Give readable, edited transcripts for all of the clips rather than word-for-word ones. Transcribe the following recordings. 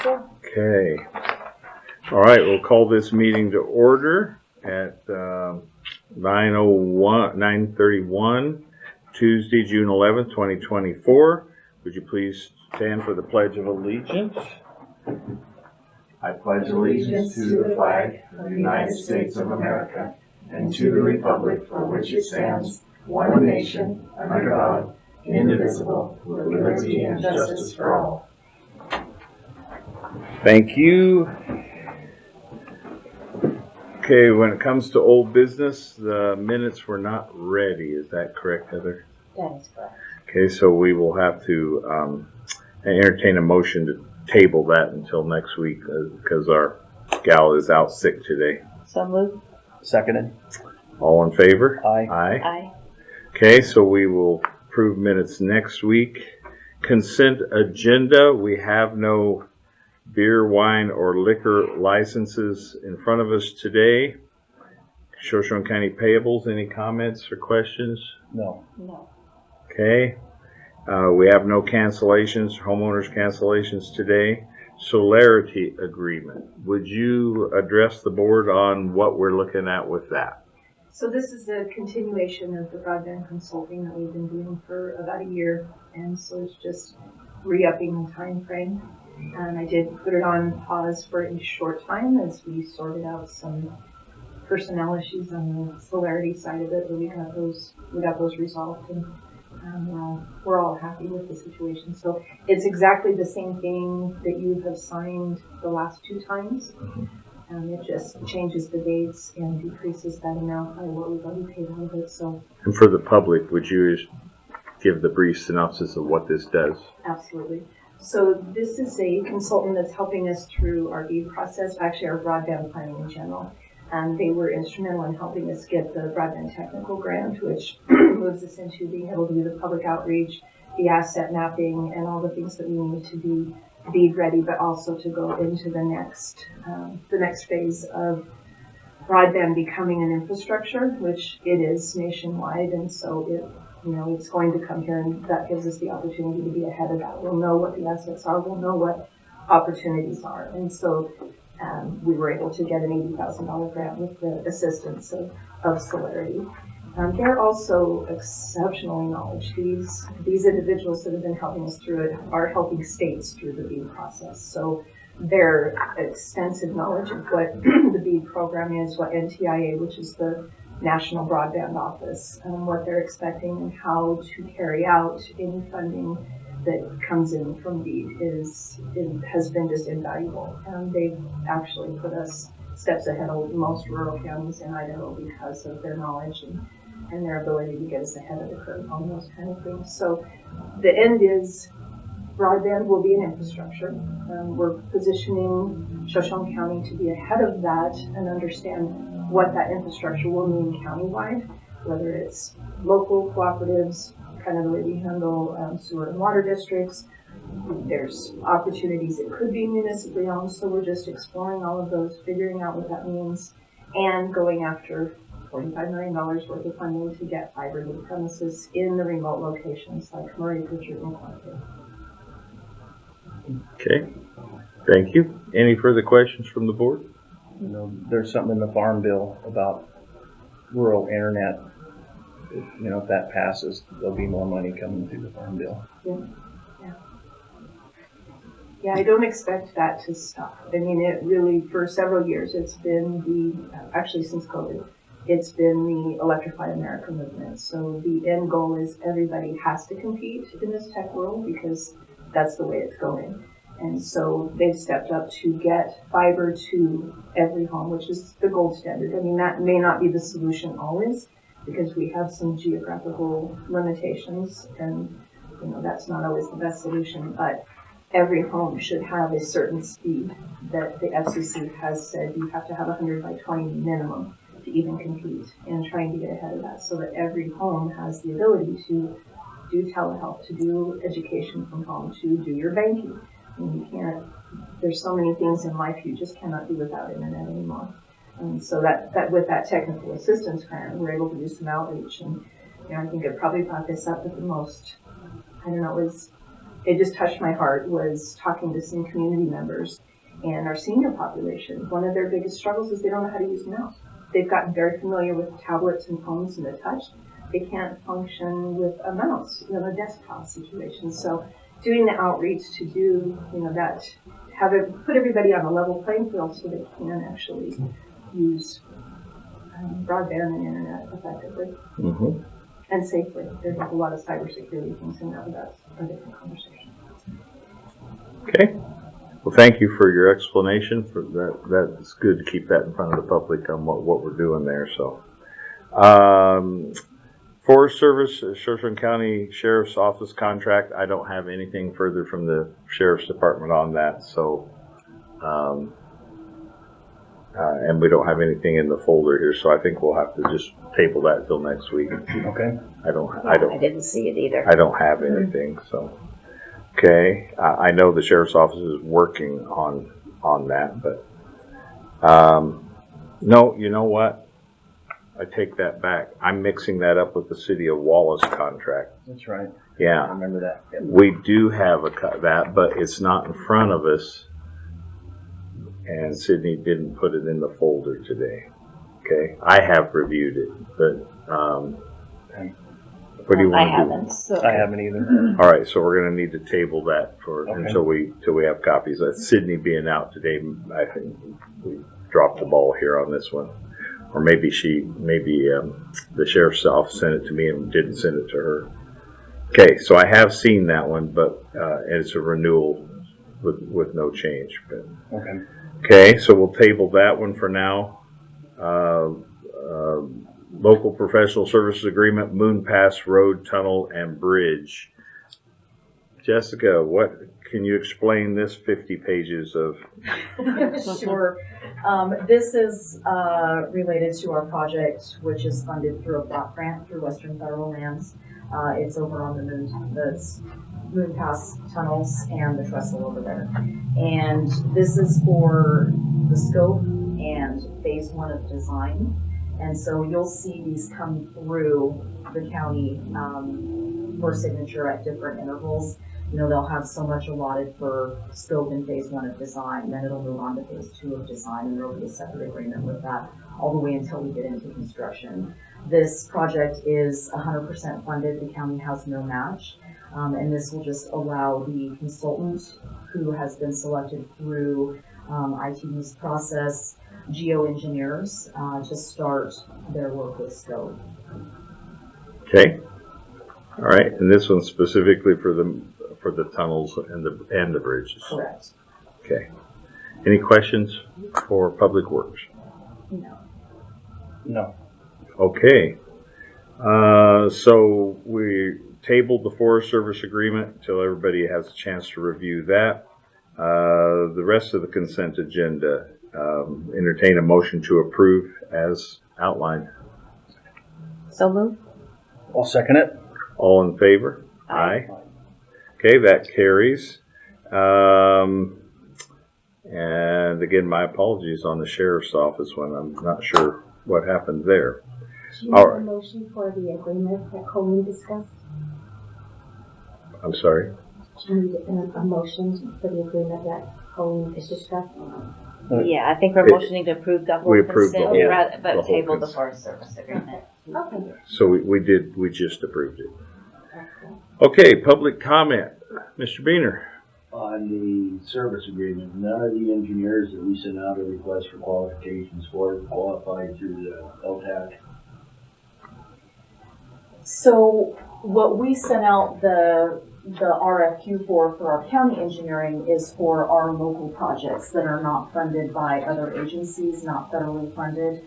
Okay. All right, we'll call this meeting to order at 9:31, Tuesday, June 11th, 2024. Would you please stand for the Pledge of Allegiance? I pledge allegiance to the flag of the United States of America and to the republic for which it stands, one nation, under God, indivisible, with liberty and justice for all. Thank you. Okay, when it comes to old business, the minutes were not ready. Is that correct, Heather? That is correct. Okay, so we will have to entertain a motion to table that until next week because our gal is out sick today. So moved. Seconded. All in favor? Aye. Aye. Aye. Okay, so we will approve minutes next week. Consent agenda, we have no beer, wine, or liquor licenses in front of us today. Shoshone County Payables, any comments or questions? No. No. Okay. We have no cancellations, homeowners cancellations today. Solarity agreement. Would you address the board on what we're looking at with that? So this is a continuation of the broadband consulting that we've been doing for about a year, and so it's just re-upping the time frame. And I did put it on pause for a short time as we sorted out some personnel issues on the Solarity side of it, but we got those resolved, and we're all happy with the situation. So it's exactly the same thing that you have signed the last two times. It just changes the dates and decreases that amount by what we've already paid out of it. So, And for the public, would you give the brief synopsis of what this does? absolutely. So this is a consultant that's helping us through our BEAD process, actually our broadband planning in general. And they were instrumental in helping us get the broadband technical grant, which moves us into being able to do the public outreach, the asset mapping, and all the things that we need to be BEAD ready, but also to go into the next phase of broadband becoming an infrastructure, which it is nationwide, and so it's going to come here, and that gives us the opportunity to be ahead of that. We'll know what the assets are, we'll know what opportunities are, and so we were able to get an $80,000 grant with the assistance of Solarity. They're also exceptionally knowledgeable. These individuals that have been helping us through it are helping states through the BEAD process. So their extensive knowledge of what the BEAD program is, what NTIA, which is the National Broadband Office, what they're expecting and how to carry out any funding that comes in from BEAD has been just invaluable. And they've actually put us steps ahead of most rural counties in Idaho because of their knowledge and their ability to get us ahead of the curve on those kind of things. So the end is broadband will be an infrastructure. We're positioning Shoshone County to be ahead of that and understand what that infrastructure will mean countywide, whether it's local cooperatives, kind of the way we handle sewer and water districts. There's opportunities that could be municipally owned, so we're just exploring all of those, figuring out what that means, and going after $45 million worth of funding to get fiber to the premises in the remote locations like Murray, Pritchard, and Quantico. Okay, thank you. Any further questions from the board? There's something in the farm bill about rural internet. If that passes, there'll be more money coming through the farm bill. Yeah, I don't expect that to stop. I mean, it really, for several years, it's been actually since COVID, it's been the Electrify America movement. So the end goal is everybody has to compete in this tech world because that's the way it's going. And so they've stepped up to get fiber to every home, which is the gold standard. I mean, that may not be the solution always because we have some geographical limitations and, that's not always the best solution, but every home should have a certain speed that the FCC has said you have to have 100 by 20 minimum to even compete, and trying to get ahead of that so that every home has the ability to do telehealth, to do education from home, to do your banking. And there's so many things in life you just cannot do without internet anymore. And so that with that technical assistance grant, we're able to do some outreach. And I think it probably brought this up at the most, it was it just touched my heart was talking to some community members and our senior population. One of their biggest struggles is they don't know how to use a mouse. They've gotten very familiar with tablets and phones and the touch. They can't function with a mouse in a desktop situation. So doing the outreach to do, that, have it, put everybody on a level playing field so they can actually use broadband and internet effectively and safely. There's a lot of cybersecurity things in there, but that's a different conversation. Okay. Well, thank you for your explanation. For that, that's good to keep that in front of the public on what we're doing there. So, Forest Service, Shoshone County Sheriff's Office contract. I don't have anything further from the Sheriff's Department on that. So, and we don't have anything in the folder here. So I think we'll have to just table that till next week. Okay. I didn't see it either. I don't have anything. So. Okay, I know the sheriff's office is working on that, but no, you know what? I take that back. I'm mixing that up with the City of Wallace contract. That's right. I Yeah, remember that. Yep. we do have that, but it's not in front of us, and Sydney didn't put it in the folder today. Okay, I have reviewed it, but what do you I want to do? haven't. So I haven't either. All right, so we're going to need to table that Okay. until we have copies. Sydney being out today, I think we dropped the ball here on this one, or maybe the sheriff's office sent it to me and didn't send it to her. Okay, so I have seen that one, but it's a renewal with no change. But okay, so we'll table that one for now. Local professional services agreement, Moon Pass Road, Tunnel, and Bridge. Jessica, what can you explain this 50 pages of? Sure. This is related to our project, which is funded through a block grant through Western Federal Lands. It's over on the Moon Pass tunnels and the trestle over there. And this is for the scope and phase 1 of design. And so you'll see these come through the county for signature at different intervals. They'll have so much allotted for scope in phase 1 of design, then it'll move on to phase 2 of design, and there'll be a separate agreement with that all the way until we get into construction. This project is 100% funded. The county has no match, and this will just allow the consultant who has been selected through ITD's process, geoengineers, to start their work with scope. Okay, all right, and this one's specifically for the tunnels and the bridges. Correct. Okay. Any questions for Public Works? No. Okay. So we tabled the Forest Service agreement until everybody has a chance to review that. The rest of the consent agenda, entertain a motion to approve as outlined. So moved. I'll second it. All in favor? Aye. Okay, that carries. And again, my apologies on the sheriff's office one. I'm not sure what happened there. Do you All have right. a motion for the agreement that Colleen discussed? I'm sorry. Do you need a motion for the agreement that Colleen has discussed? Yeah, I think we're motioning to approve the whole We approved the consent, whole- but the whole table the consent. Forest Service agreement. Okay. So we just approved it. Okay, public comment. Mr. Beener. On the service agreement, none of the engineers that we sent out a request for qualifications for qualified through the LTAC. So what we sent out the RFQ for our county engineering is for our local projects that are not funded by other agencies, not federally funded.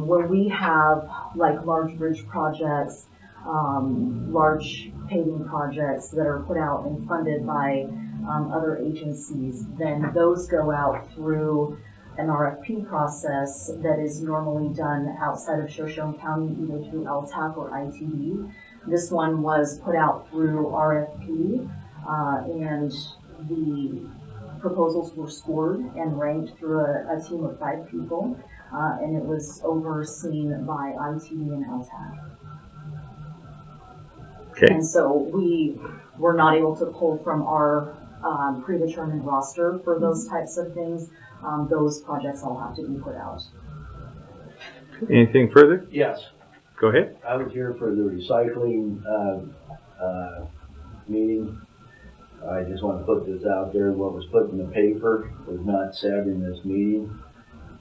Where we have like large bridge projects, large paving projects that are put out and funded by other agencies, then those go out through an RFP process that is normally done outside of Shoshone County, either through LTAC or ITD. This one was put out through RFP, and the proposals were scored and ranked through a team of 5 people, and it was overseen by ITD and LTAC. Okay. And so we we're not able to pull from our predetermined roster for those types of things, those projects all have to be put out. Anything further? Yes, Go ahead. I was here for the recycling, meeting. I just want to put this out there, what was put in the paper was not said in this meeting.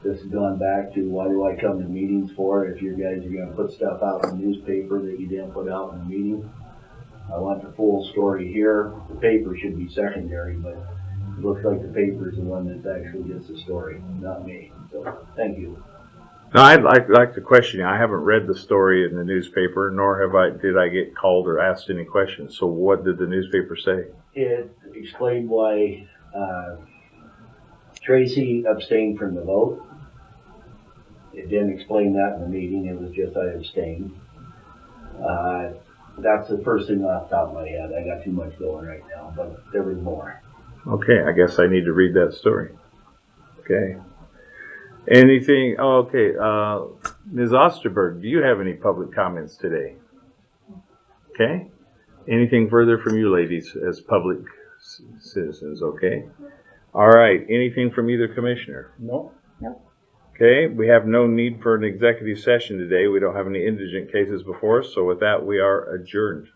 This has gone back to, why do I come to meetings for if you guys are gonna put stuff out in the newspaper that you didn't put out in the meeting? I want the full story here. The paper should be secondary, but it looks like the paper is the one that actually gets the story, not me. So, thank you. No, I'd like to question you. I haven't read the story in the newspaper, nor did I get called or asked any questions. So what did the newspaper say? It explained why, Tracy abstained from the vote. It didn't explain that in the meeting, it was just I abstained. That's the first thing off the top of my head. I got too much going right now, but there was more. Okay, I guess I need to read that story. Okay. Anything, Ms. Osterberg, do you have any public comments today? Okay. Anything further from you ladies as public citizens, okay? All right, anything from either commissioner? No? Okay, we have no need for an executive session today. We don't have any indigent cases before us, so with that, we are adjourned.